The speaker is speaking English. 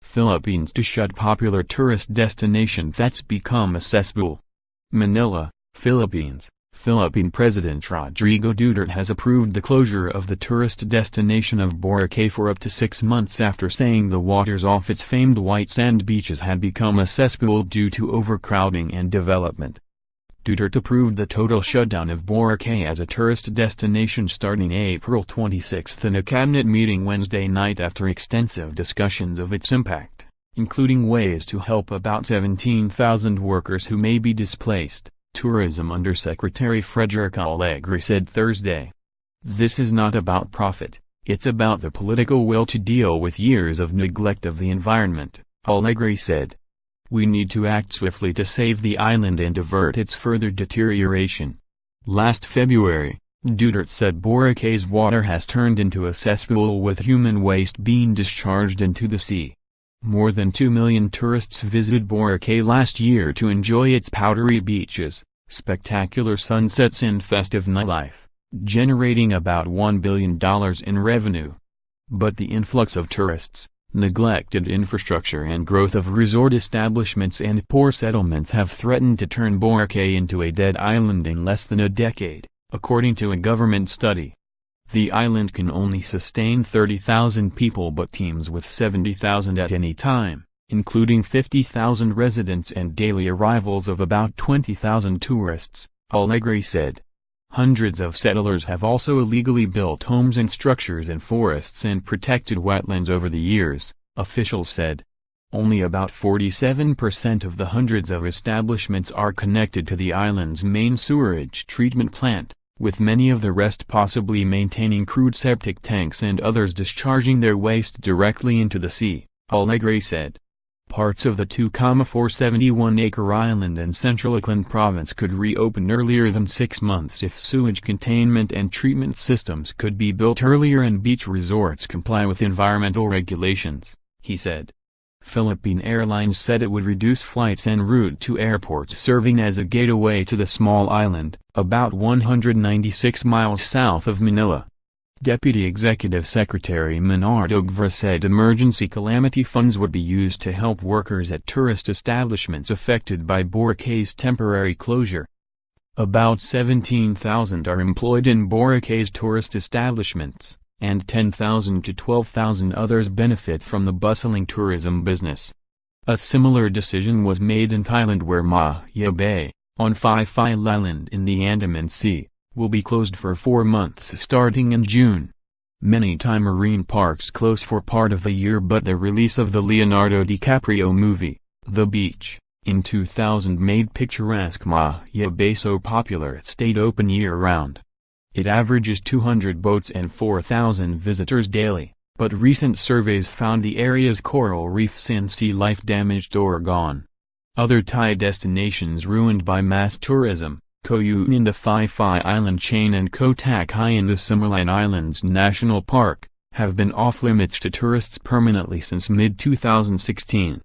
Philippines to shut popular tourist destination that's become a cesspool. Manila, Philippines. Philippine President Rodrigo Duterte has approved the closure of the tourist destination of Boracay for up to 6 months after saying the waters off its famed white sand beaches had become a cesspool due to overcrowding and development. Duterte approved the total shutdown of Boracay as a tourist destination starting April 26 in a cabinet meeting Wednesday night after extensive discussions of its impact, including ways to help about 17,000 workers who may be displaced. Tourism Undersecretary Frederick Alegre said Thursday. "This is not about profit, it's about the political will to deal with years of neglect of the environment," Alegre said. "We need to act swiftly to save the island and avert its further deterioration." Last February, Duterte said Boracay's water has turned into a cesspool with human waste being discharged into the sea. More than 2 million tourists visited Boracay last year to enjoy its powdery beaches, spectacular sunsets and festive nightlife, generating about $1 billion in revenue. But the influx of tourists, neglected infrastructure and growth of resort establishments and poor settlements have threatened to turn Boracay into a dead island in less than a decade, according to a government study. The island can only sustain 30,000 people but teems with 70,000 at any time, including 50,000 residents and daily arrivals of about 20,000 tourists, Alegre said. Hundreds of settlers have also illegally built homes and structures in forests and protected wetlands over the years, officials said. Only about 47% of the hundreds of establishments are connected to the island's main sewerage treatment plant, with many of the rest possibly maintaining crude septic tanks and others discharging their waste directly into the sea, Alegre said. Parts of the 2,471-acre island in central Auckland province could reopen earlier than 6 months if sewage containment and treatment systems could be built earlier and beach resorts comply with environmental regulations, he said. Philippine Airlines said it would reduce flights en route to airports serving as a gateway to the small island, about 196 miles south of Manila. Deputy Executive Secretary Frederick Alegre said emergency calamity funds would be used to help workers at tourist establishments affected by Boracay's temporary closure. About 17,000 are employed in Boracay's tourist establishments, and 10,000 to 12,000 others benefit from the bustling tourism business. A similar decision was made in Thailand where MANILA Bay, on Phi Phi Island in the Andaman Sea, will be closed for 4 months starting in June. Many Thai marine parks close for part of the year, but the release of the Leonardo DiCaprio movie, The Beach, in 2000 made picturesque MANILA Bay so popular it stayed open year-round. It averages 200 boats and 4,000 visitors daily, but recent surveys found the area's coral reefs and sea life damaged or gone. Other Thai destinations ruined by mass tourism, Koh Yun in the Phi Phi Island chain and Koh Tak Hai in the Summerline Islands National Park, have been off-limits to tourists permanently since mid-2016.